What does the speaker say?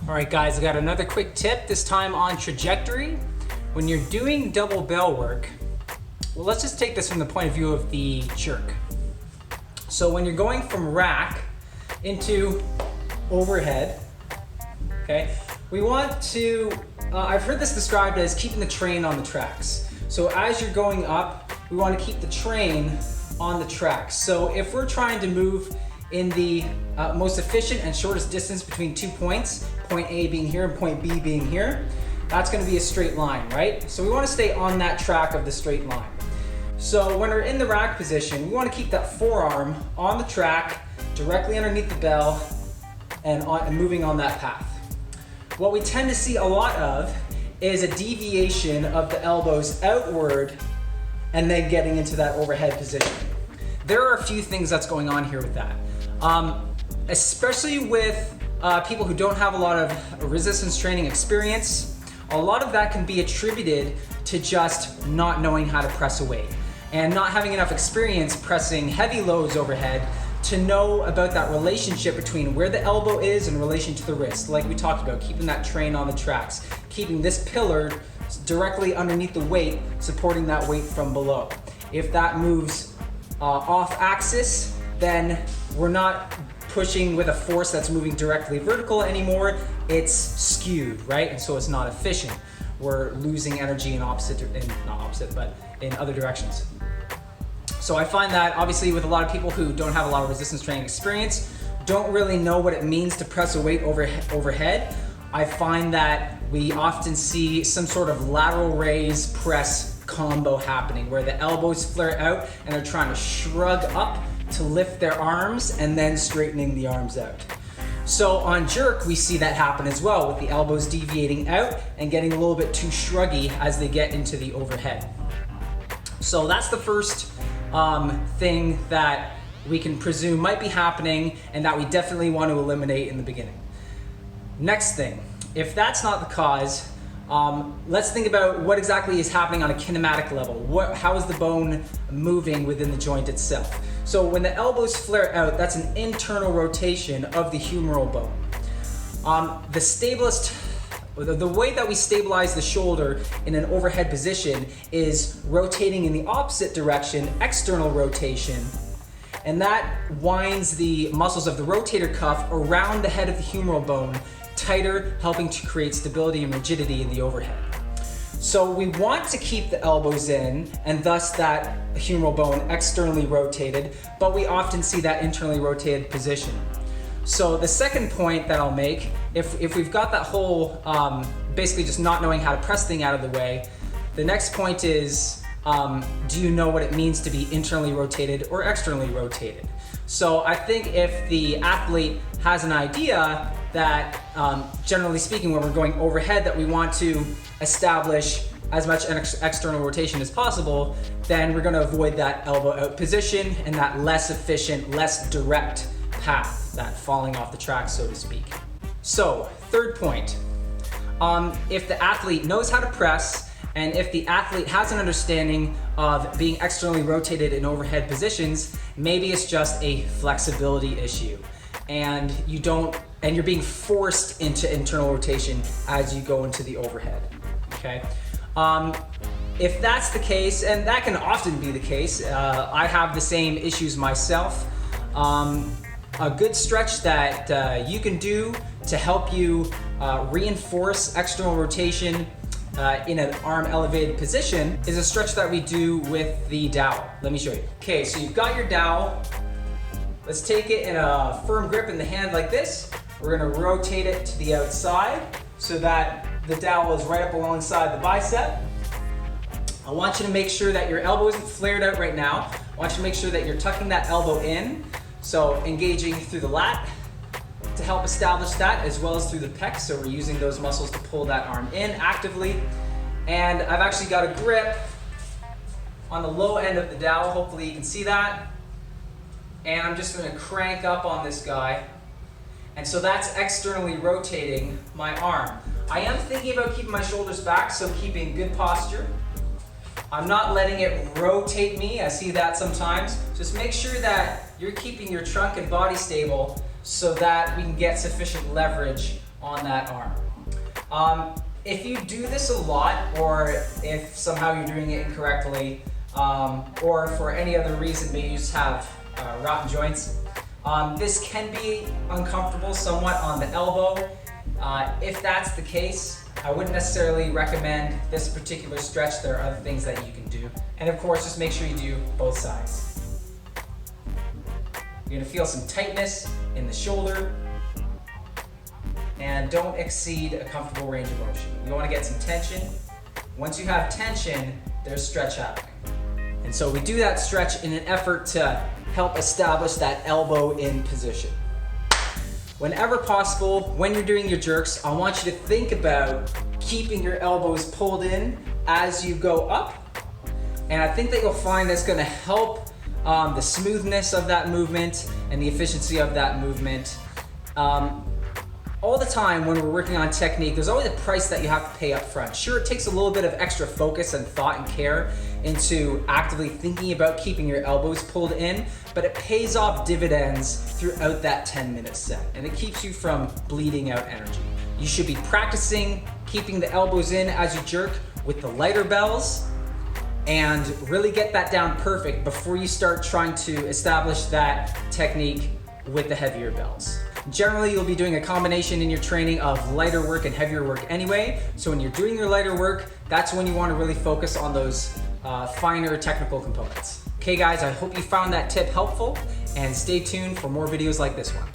All right guys, I got another quick tip, this time on trajectory. When you're doing double bell work, well, let's just take this from the point of view of the jerk. So when you're going from rack into overhead, okay, we want to, I've heard this described as keeping the train on the tracks. So as you're going up, we want to keep the train on the tracks. So if we're trying to move in the most efficient and shortest distance between 2 points, point A being here and point B being here, that's going to be a straight line, right? So we want to stay on that track of the straight line. So when we're in the rack position, we want to keep that forearm on the track, directly underneath the bell, and moving on that path. What we tend to see a lot of is a deviation of the elbows outward and then getting into that overhead position. There are a few things that's going on here with that. Especially with people who don't have a lot of resistance training experience, a lot of that can be attributed to just not knowing how to press a weight and not having enough experience pressing heavy loads overhead to know about that relationship between where the elbow is in relation to the wrist. Like we talked about, keeping that train on the tracks, keeping this pillar directly underneath the weight, supporting that weight from below. If that moves off axis, then we're not pushing with a force that's moving directly vertical anymore. It's skewed, right? And so it's not efficient. We're losing energy in not opposite, but in other directions. So I find that obviously with a lot of people who don't have a lot of resistance training experience, don't really know what it means to press a weight overhead, I find that we often see some sort of lateral raise press combo happening where the elbows flare out and they're trying to shrug up to lift their arms and then straightening the arms out. So on jerk, we see that happen as well with the elbows deviating out and getting a little bit too shruggy as they get into the overhead. So that's the first thing that we can presume might be happening and that we definitely want to eliminate in the beginning. Next thing, if that's not the cause, let's think about what exactly is happening on a kinematic level. How is the bone moving within the joint itself? So when the elbows flare out, that's an internal rotation of the humeral bone. The way that we stabilize the shoulder in an overhead position is rotating in the opposite direction, external rotation, and that winds the muscles of the rotator cuff around the head of the humeral bone tighter, helping to create stability and rigidity in the overhead. So we want to keep the elbows in and thus that humeral bone externally rotated, but we often see that internally rotated position. So the second point that I'll make, if we've got that whole basically just not knowing how to press thing out of the way, the next point is, do you know what it means to be internally rotated or externally rotated? So I think if the athlete has an idea that generally speaking, when we're going overhead, that we want to establish as much external rotation as possible, then we're going to avoid that elbow out position and that less efficient, less direct path, that falling off the track, so to speak. So third point, if the athlete knows how to press and if the athlete has an understanding of being externally rotated in overhead positions, maybe it's just a flexibility issue and you're being forced into internal rotation as you go into the overhead, okay? If that's the case, and that can often be the case, I have the same issues myself. A good stretch that you can do to help you reinforce external rotation in an arm elevated position is a stretch that we do with the dowel. Let me show you. Okay, so you've got your dowel. Let's take it in a firm grip in the hand like this. We're gonna rotate it to the outside so that the dowel is right up alongside the bicep. I want you to make sure that your elbow isn't flared out right now. I want you to make sure that you're tucking that elbow in. So engaging through the lat to help establish that, as well as through the pec. So we're using those muscles to pull that arm in actively. And I've actually got a grip on the low end of the dowel. Hopefully you can see that. And I'm just gonna crank up on this guy. And so that's externally rotating my arm. I am thinking about keeping my shoulders back, so keeping good posture. I'm not letting it rotate me. I see that sometimes. Just make sure that you're keeping your trunk and body stable so that we can get sufficient leverage on that arm. If you do this a lot, or if somehow you're doing it incorrectly, or for any other reason, maybe you just have rotten joints, this can be uncomfortable somewhat on the elbow. If that's the case, I wouldn't necessarily recommend this particular stretch. There are other things that you can do. And of course, just make sure you do both sides. You're gonna feel some tightness in the shoulder, and don't exceed a comfortable range of motion. You wanna get some tension. Once you have tension, there's stretch happening. And so we do that stretch in an effort to help establish that elbow in position. Whenever possible, when you're doing your jerks, I want you to think about keeping your elbows pulled in as you go up. And I think that you'll find that's gonna help the smoothness of that movement and the efficiency of that movement. All the time when we're working on technique, there's always a price that you have to pay up front. Sure, it takes a little bit of extra focus and thought and care into actively thinking about keeping your elbows pulled in, but it pays off dividends throughout that 10-minute set, and it keeps you from bleeding out energy. You should be practicing keeping the elbows in as you jerk with the lighter bells, and really get that down perfect before you start trying to establish that technique with the heavier bells. Generally, you'll be doing a combination in your training of lighter work and heavier work anyway. So when you're doing your lighter work, that's when you want to really focus on those finer technical components. Okay guys, I hope you found that tip helpful, and stay tuned for more videos like this one.